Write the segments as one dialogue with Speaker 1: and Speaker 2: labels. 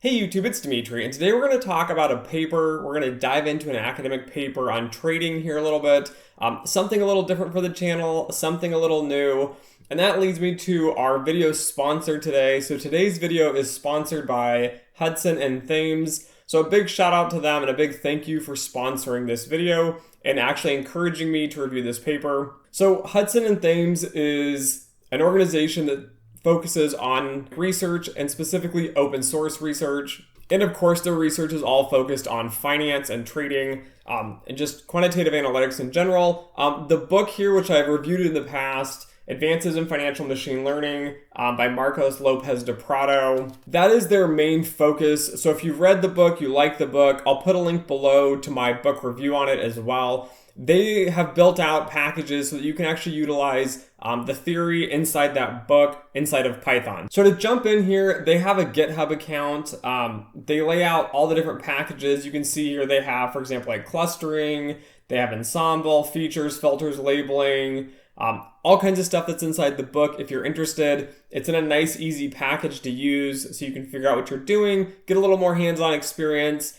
Speaker 1: Hey YouTube, it's Dimitri, and today we're going to talk about a paper. We're going to dive into an academic paper on trading here a little bit. Something a little different for the channel, something a little new. And that leads me to our video sponsor today. So today's video is sponsored by Hudson and Thames. So a big shout out to them and a big thank you for sponsoring this video and actually encouraging me to review this paper. So Hudson and Thames is an organization that focuses on research and specifically open source research. And of course, their research is all focused on finance and trading and just quantitative analytics in general. The book here, which I've reviewed in the past, Advances in Financial Machine Learning by Marcos Lopez de Prado. That is their main focus. So if you've read the book, you like the book, I'll put a link below to my book review on it as well. They have built out packages so that you can actually utilize the theory inside that book, inside of Python. So to jump in here, they have a GitHub account. They lay out all the different packages. You can see here they have, for example, like clustering, they have ensemble, features, filters, labeling, all kinds of stuff that's inside the book. If you're interested, it's in a nice, easy package to use so you can figure out what you're doing, get a little more hands-on experience,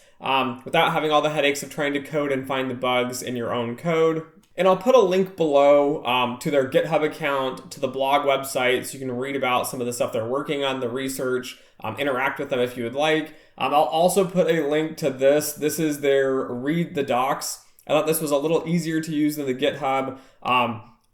Speaker 1: without having all the headaches of trying to code and find the bugs in your own code. And I'll put a link below to their GitHub account, to the blog website, so you can read about some of the stuff they're working on, the research, interact with them if you would like. I'll also put a link to this. This is their Read the Docs. I thought this was a little easier to use than the GitHub.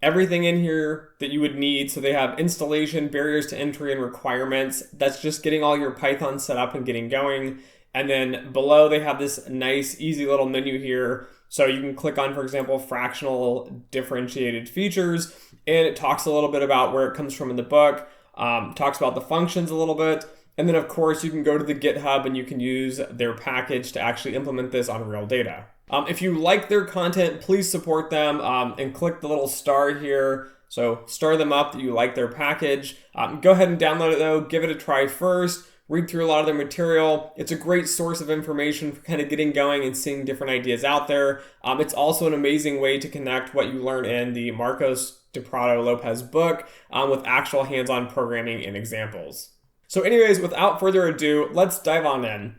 Speaker 1: Everything in here that you would need. So they have installation, barriers to entry, and requirements. That's just getting all your Python set up and getting going. And then below they have this nice, easy little menu here. So you can click on, for example, fractional differentiated features, and it talks a little bit about where it comes from in the book, talks about the functions a little bit. And then of course you can go to the GitHub and you can use their package to actually implement this on real data. If you like their content, please support them and click the little star here. So star them up that you like their package. Go ahead and download it though, give it a try first. Read through a lot of their material. It's a great source of information for kind of getting going and seeing different ideas out there. It's also an amazing way to connect what you learn in the Marcos de Prado Lopez book with actual hands-on programming and examples. So anyways, without further ado, let's dive on in.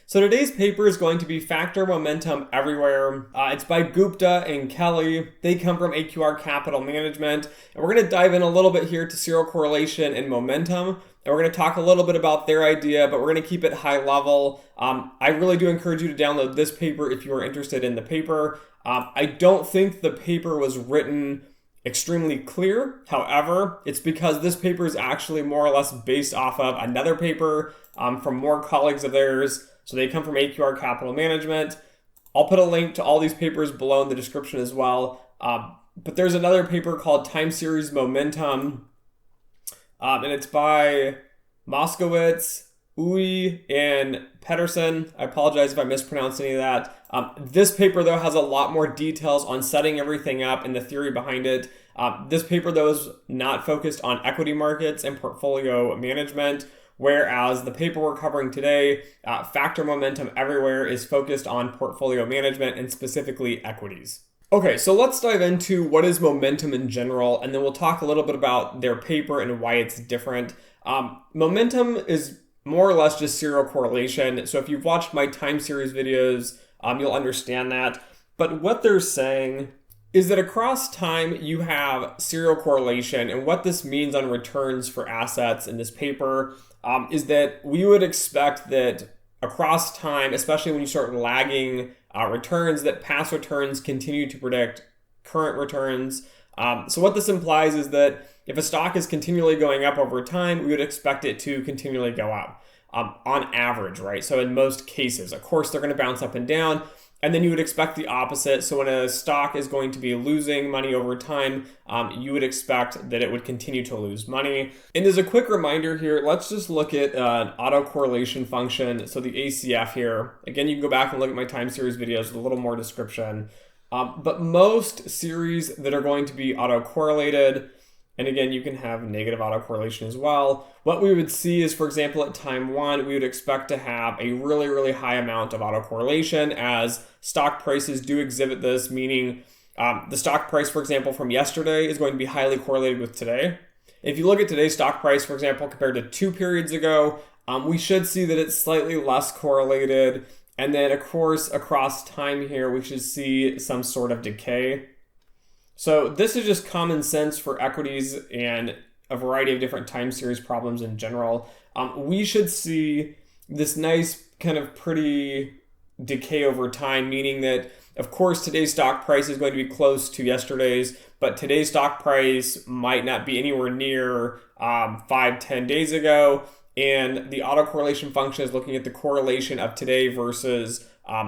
Speaker 1: So today's paper is going to be Factor Momentum Everywhere. It's by Gupta and Kelly. They come from AQR Capital Management. And we're going to dive in a little bit here to serial correlation and momentum. And we're going to talk a little bit about their idea, but we're going to keep it high level. I really do encourage you to download this paper if you are interested in the paper. I don't think the paper was written extremely clear. However, it's because this paper is actually more or less based off of another paper from more colleagues of theirs. So they come from AQR Capital Management. I'll put a link to all these papers below in the description as well. But there's another paper called Time Series Momentum, and it's by Moskowitz, Uy, and Pedersen. I apologize if I mispronounced any of that. This paper, though, has a lot more details on setting everything up and the theory behind it. This paper, though, is not focused on equity markets and portfolio management, whereas the paper we're covering today, Factor Momentum Everywhere, is focused on portfolio management and specifically equities. Okay, so let's dive into what is momentum in general, and then we'll talk a little bit about their paper and why it's different. Momentum is more or less just serial correlation. So if you've watched my time series videos, you'll understand that. But what they're saying is that across time, you have serial correlation, and what this means on returns for assets in this paper is that we would expect that across time, especially when you start lagging returns, that past returns continue to predict current returns. So what this implies is that if a stock is continually going up over time, we would expect it to continually go up on average, right? So in most cases, of course, they're going to bounce up and down. And then you would expect the opposite. So when a stock is going to be losing money over time, you would expect that it would continue to lose money. And as a quick reminder here, let's just look at an autocorrelation function. So the ACF here, again, you can go back and look at my time series videos with a little more description. But most series that are going to be autocorrelated, and again, you can have negative autocorrelation as well. What we would see is, for example, at time 1, we would expect to have a really, really high amount of autocorrelation as stock prices do exhibit this, meaning the stock price, for example, from yesterday is going to be highly correlated with today. If you look at today's stock price, for example, compared to 2 periods ago, we should see that it's slightly less correlated. And then, of course, across time here, we should see some sort of decay. So this is just common sense for equities and a variety of different time series problems in general. We should see this nice kind of pretty decay over time, meaning that, of course, today's stock price is going to be close to yesterday's, but today's stock price might not be anywhere near 5-10 days ago. And the autocorrelation function is looking at the correlation of today versus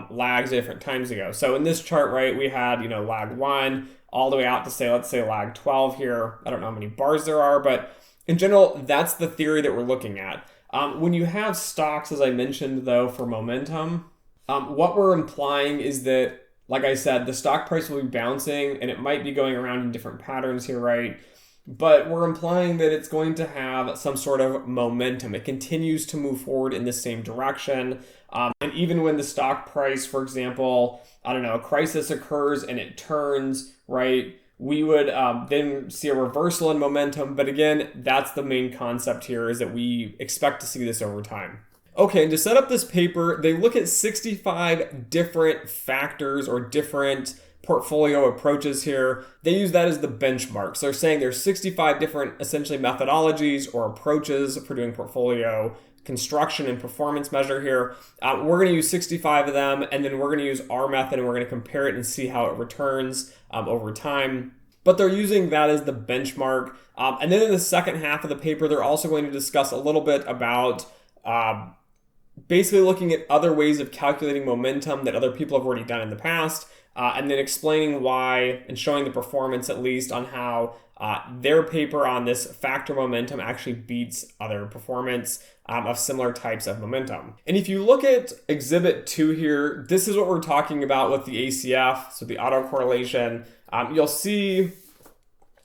Speaker 1: lags at different times ago. So in this chart, right, we had, lag 1 all the way out to say, let's say lag 12 here. I don't know how many bars there are, but in general, that's the theory that we're looking at. When you have stocks, as I mentioned, though, for momentum, what we're implying is that, like I said, the stock price will be bouncing and it might be going around in different patterns here, right? But we're implying that it's going to have some sort of momentum. It continues to move forward in the same direction. And even when the stock price, for example, a crisis occurs and it turns, right, we would then see a reversal in momentum. But again, that's the main concept here, is that we expect to see this over time. Okay, and to set up this paper, they look at 65 different factors or different portfolio approaches here. They use that as the benchmark. So they're saying there's 65 different essentially methodologies or approaches for doing portfolio construction and performance measure here. We're going to use 65 of them, and then we're going to use our method and we're going to compare it and see how it returns over time. But they're using that as the benchmark. And then in the second half of the paper, they're also going to discuss a little bit about basically looking at other ways of calculating momentum that other people have already done in the past. And then explaining why and showing the performance, at least, on how their paper on this factor momentum actually beats other performance of similar types of momentum. And if you look at Exhibit 2 here, this is what we're talking about with the ACF, so the autocorrelation. You'll see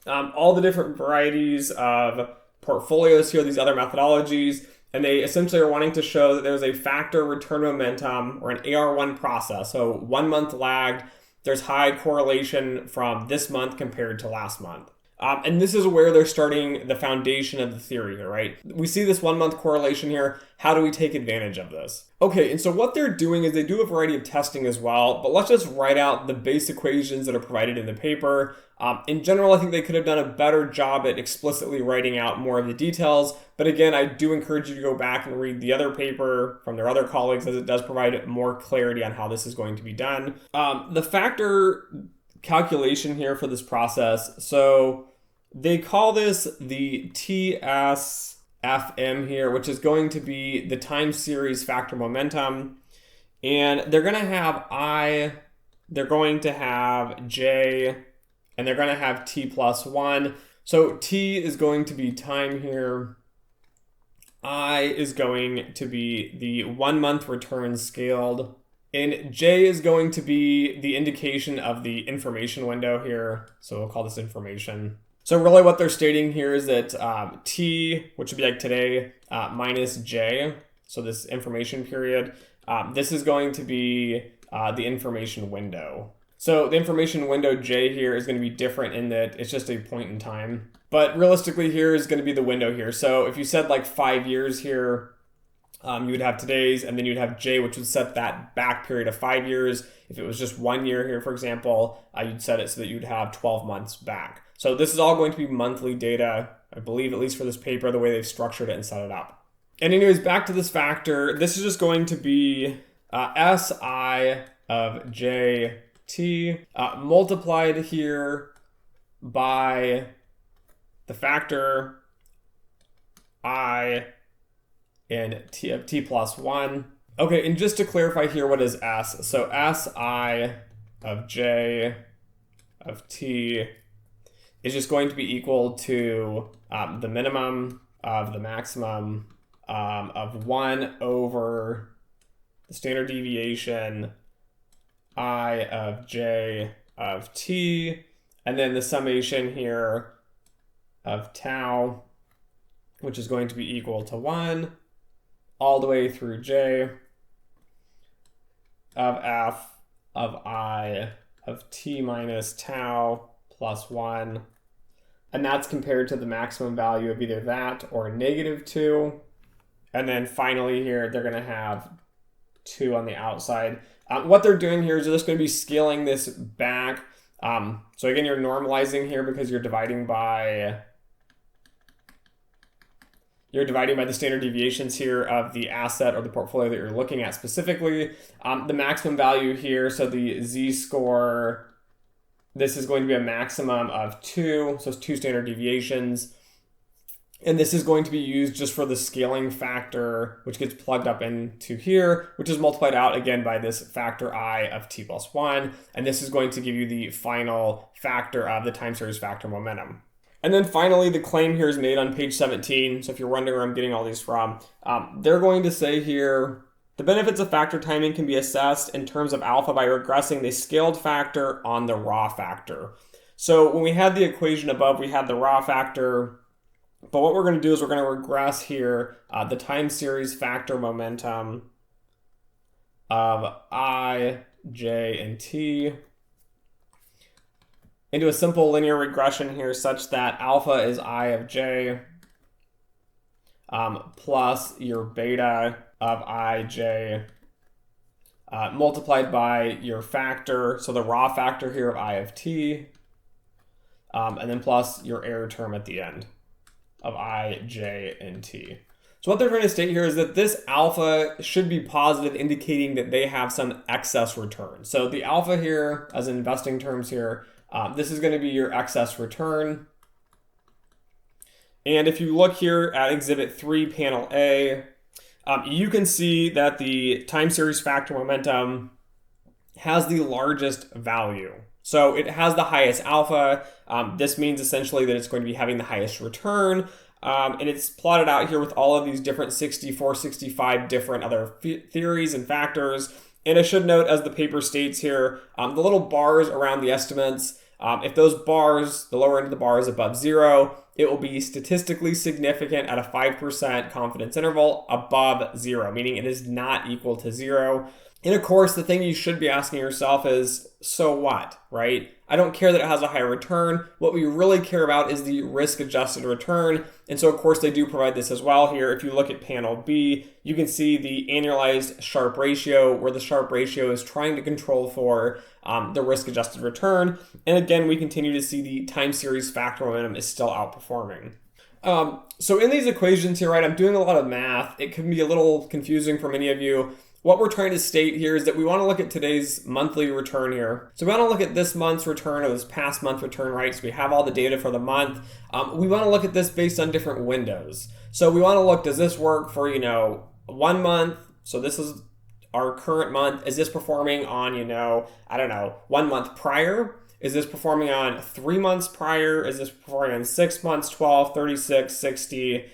Speaker 1: all the different varieties of portfolios here, these other methodologies. And they essentially are wanting to show that there's a factor return momentum, or an AR1 process. So 1 month lagged, there's high correlation from this month compared to last month. And this is where they're starting the foundation of the theory here, right? We see this 1 month correlation here. How do we take advantage of this? Okay, and so what they're doing is they do a variety of testing as well, but let's just write out the base equations that are provided in the paper. In general, I think they could have done a better job at explicitly writing out more of the details. But again, I do encourage you to go back and read the other paper from their other colleagues, as it does provide more clarity on how this is going to be done. The factor calculation here for this process, so they call this the TSFM here, which is going to be the time series factor momentum. And they're going to have I, they're going to have J, and they're going to have T plus 1. So T is going to be time here. I is going to be the 1 month return scaled. And J is going to be the indication of the information window here. So we'll call this information. So really what they're stating here is that T, which would be like today, minus J, so this information period, this is going to be the information window. So the information window J here is going to be different in that it's just a point in time. But realistically here is going to be the window here. So if you said like 5 years here, you would have today's, and then you'd have J, which would set that back period of 5 years. If it was just 1 year here, for example, you'd set it so that you'd have 12 months back. So this is all going to be monthly data, I believe, at least for this paper, the way they've structured it and set it up. And anyways, back to this factor, this is just going to be SI of JT multiplied here by the factor I in T of T plus 1. Okay, and just to clarify here, what is S? So SI of J of T is just going to be equal to the minimum of the maximum of 1 over the standard deviation I of J of t, and then the summation here of tau, which is going to be equal to 1, all the way through j of f of I of t minus tau plus 1. And that's compared to the maximum value of either that or -2. And then finally here, they're going to have 2 on the outside. What they're doing here is they're just going to be scaling this back. So again, you're normalizing here because you're dividing by the standard deviations here of the asset or the portfolio that you're looking at specifically. The maximum value here, so the z-score, this is going to be a maximum of 2, so it's 2 standard deviations. And this is going to be used just for the scaling factor, which gets plugged up into here, which is multiplied out again by this factor I of t plus 1. And this is going to give you the final factor of the time series factor momentum. And then finally, the claim here is made on page 17. So if you're wondering where I'm getting all these from, they're going to say here, the benefits of factor timing can be assessed in terms of alpha by regressing the scaled factor on the raw factor. So when we had the equation above, we had the raw factor. But what we're going to do is we're going to regress here the time series factor momentum of I, J, and T into a simple linear regression here such that alpha is I of J plus your beta of I, J multiplied by your factor, so the raw factor here of I of T, and then plus your error term at the end of I, J, and T. So what they're trying to state here is that this alpha should be positive, indicating that they have some excess return. So the alpha here, as in investing terms here, this is going to be your excess return. And if you look here at Exhibit 3, Panel A, you can see that the time series factor momentum has the largest value. So it has the highest alpha. This means essentially that it's going to be having the highest return. And it's plotted out here with all of these different 64, 65 different other theories and factors. And I should note, as the paper states here, the little bars around the estimates, if those bars, the lower end of the bar is above 0, it will be statistically significant at a 5% confidence interval above 0, meaning it is not equal to 0. And of course, the thing you should be asking yourself is, so what, right? I don't care that it has a high return. What we really care about is the risk-adjusted return. And so, of course, they do provide this as well here. If you look at panel B, you can see the annualized Sharpe ratio, where the Sharpe ratio is trying to control for the risk-adjusted return. And again, we continue to see the time series factor momentum is still outperforming. So in these equations here, right, I'm doing a lot of math. It can be a little confusing for many of you. What we're trying to state here is that we want to look at today's monthly return here. So we want to look at this month's return or this past month return, right? So we have all the data for the month. We want to look at this based on different windows. So we want to look, does this work for, 1 month? So this is our current month. Is this performing on, 1 month prior? Is this performing on 3 months prior? Is this performing on 6 months, 12, 36, 60?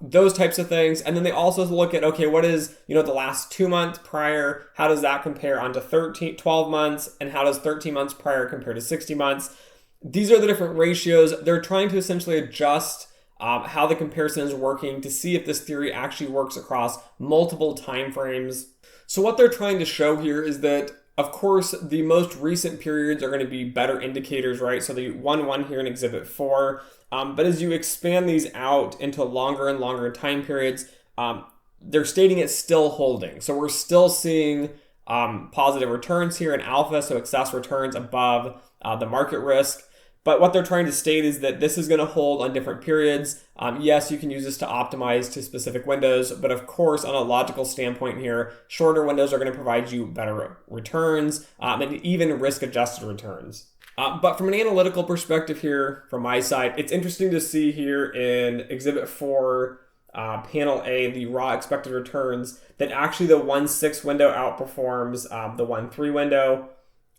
Speaker 1: Those types of things. And then they also look at, okay, what is, the last 2 months prior? How does that compare onto 12 months? And how does 13 months prior compare to 60 months? These are the different ratios. They're trying to essentially adjust how the comparison is working to see if this theory actually works across multiple time frames. So what they're trying to show here is that, of course, the most recent periods are going to be better indicators, right? So the 1 here in Exhibit 4. But as you expand these out into longer and longer time periods, they're stating it's still holding. So we're still seeing positive returns here in alpha, so excess returns above the market risk. But what they're trying to state is that this is going to hold on different periods. Yes, you can use this to optimize to specific windows, but of course, on a logical standpoint here, shorter windows are going to provide you better returns and even risk-adjusted returns. But from an analytical perspective here, from my side, it's interesting to see here in Exhibit 4, Panel A, the raw expected returns, that actually the 1-6 window outperforms the 1-3 window.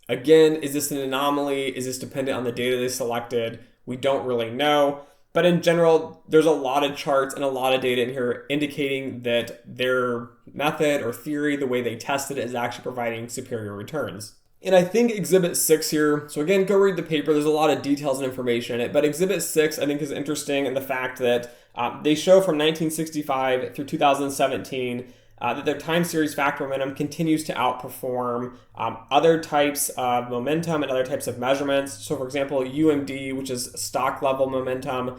Speaker 1: Again, is this an anomaly? Is this dependent on the data they selected? We don't really know. But in general, there's a lot of charts and a lot of data in here indicating that their method or theory, the way they tested it, is actually providing superior returns. And I think Exhibit 6 here, so again, go read the paper. There's a lot of details and information in it, but Exhibit 6 I think is interesting in the fact that they show from 1965 through 2017 that their time series factor momentum continues to outperform other types of momentum and other types of measurements. So for example, UMD, which is stock level momentum,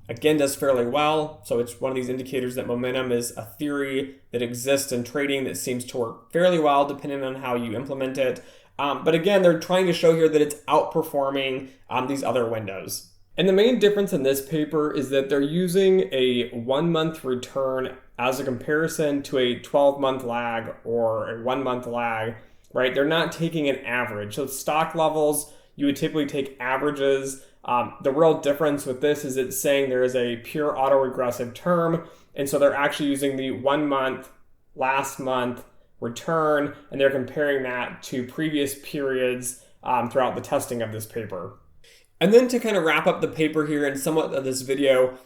Speaker 1: again, does fairly well. So it's one of these indicators that momentum is a theory that exists in trading that seems to work fairly well depending on how you implement it. But again, they're trying to show here that it's outperforming these other windows. And the main difference in this paper is that they're using a 1 month return as a comparison to a 12-month lag or a 1 month lag, right? They're not taking an average. So stock levels, you would typically take averages. The real difference with this is it's saying there is a pure autoregressive term. And so they're actually using the 1 month, last month return, and they're comparing that to previous periods throughout the testing of this paper. And then to kind of wrap up the paper here and somewhat of this video,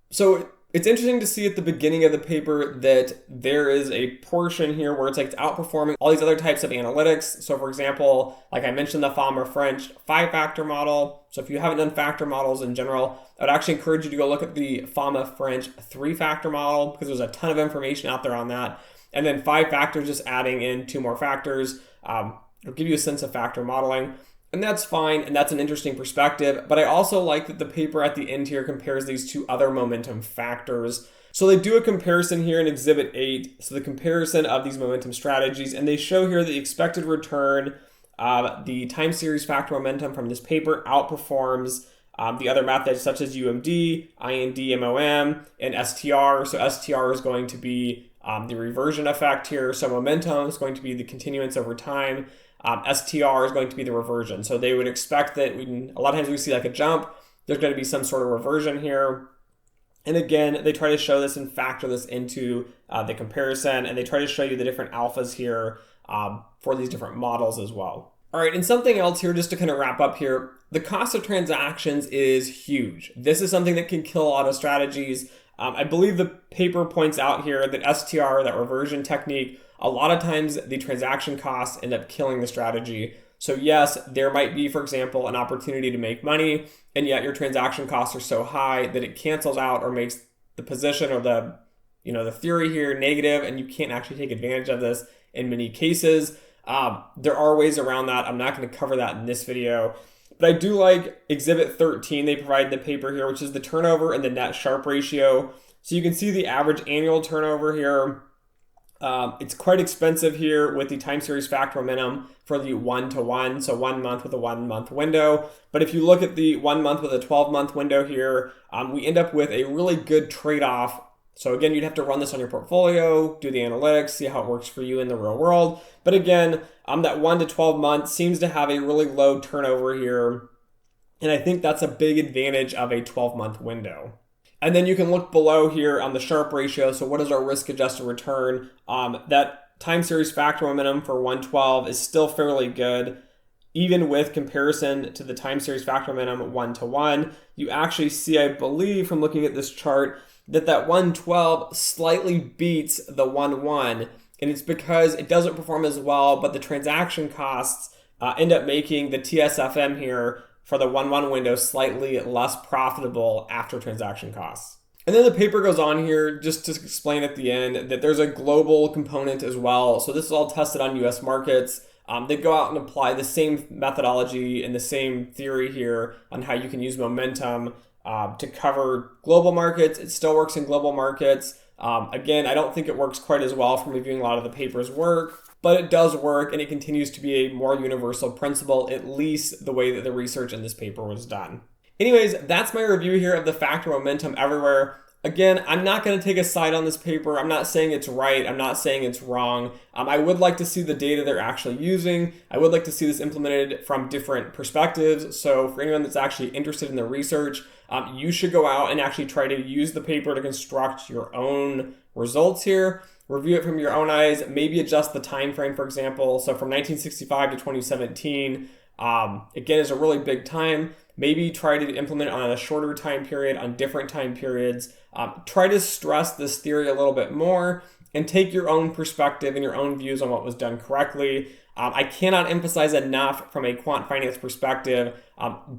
Speaker 1: so it's interesting to see at the beginning of the paper that there is a portion here where it's like it's outperforming all these other types of analytics. So for example, like I mentioned, the Fama-French 5-factor model. So if you haven't done factor models in general, I'd actually encourage you to go look at the Fama-French 3-factor model because there's a ton of information out there on that. And then 5 factors, just adding in 2 more factors, it'll give you a sense of factor modeling. And that's fine, and that's an interesting perspective, but I also like that the paper at the end here compares these two other momentum factors. So they do a comparison here in Exhibit 8, so the comparison of these momentum strategies, and they show here the expected return of the time series factor momentum from this paper outperforms the other methods such as UMD, IND, MOM, and STR. So STR is going to be the reversion effect here, so momentum is going to be the continuance over time. STR is going to be the reversion. So they would expect that a lot of times we see like a jump, there's going to be some sort of reversion here. And again, they try to show this and factor this into the comparison, and they try to show you the different alphas here for these different models as well. All right, and something else here just to kind of wrap up here, the cost of transactions is huge. This is something that can kill a lot of strategies. I believe the paper points out here that STR, that reversion technique, a lot of times the transaction costs end up killing the strategy. So yes, there might be, for example, an opportunity to make money, and yet your transaction costs are so high that it cancels out or makes the position or the theory here negative, and you can't actually take advantage of this in many cases. There are ways around that. I'm not going to cover that in this video. But I do like Exhibit 13 they provide in the paper here, which is the turnover and the net Sharpe ratio. So you can see the average annual turnover here. It's quite expensive here with the time series factor momentum for the 1-to-1, so 1 month with a 1 month window. But if you look at the 1 month with a 12-month window here, we end up with a really good trade-off. So again, you'd have to run this on your portfolio, do the analytics, see how it works for you in the real world. But again, that 1 to 12 months seems to have a really low turnover here. And I think that's a big advantage of a 12-month window. And then you can look below here on the Sharpe ratio. So what is our risk-adjusted return? That time series factor momentum for 112 is still fairly good. Even with comparison to the time series factor momentum 1-to-1, you actually see, I believe, from looking at this chart, that 112 slightly beats the 1-1. And it's because it doesn't perform as well, but the transaction costs end up making the TSFM here for the 1-1 window slightly less profitable after transaction costs. And then the paper goes on here just to explain at the end that there's a global component as well. So this is all tested on US markets. They go out and apply the same methodology and the same theory here on how you can use momentum to cover global markets. It still works in global markets. Again, I don't think it works quite as well from reviewing a lot of the paper's work, but it does work, and it continues to be a more universal principle, at least the way that the research in this paper was done. Anyways, that's my review here of the factor momentum everywhere. Again, I'm not going to take a side on this paper. I'm not saying it's right. I'm not saying it's wrong. I would like to see the data they're actually using. I would like to see this implemented from different perspectives. So for anyone that's actually interested in the research, you should go out and actually try to use the paper to construct your own results here. Review it from your own eyes, maybe adjust the time frame, for example. So from 1965 to 2017, again, is a really big time. Maybe try to implement it on a shorter time period, on different time periods. Try to stress this theory a little bit more and take your own perspective and your own views on what was done correctly. I cannot emphasize enough from a quant finance perspective,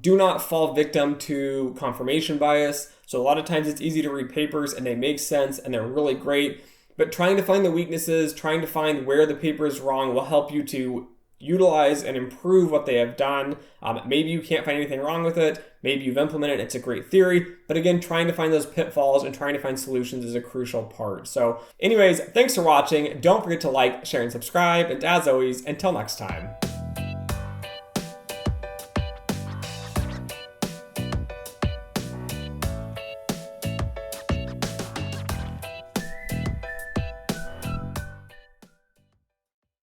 Speaker 1: do not fall victim to confirmation bias. So a lot of times it's easy to read papers and they make sense and they're really great, but trying to find the weaknesses, trying to find where the paper is wrong will help you to utilize and improve what they have done. Maybe you can't find anything wrong with it. Maybe you've implemented it. It's a great theory. But again, trying to find those pitfalls and trying to find solutions is a crucial part. So anyways, thanks for watching. Don't forget to like, share, and subscribe. And as always, until next time.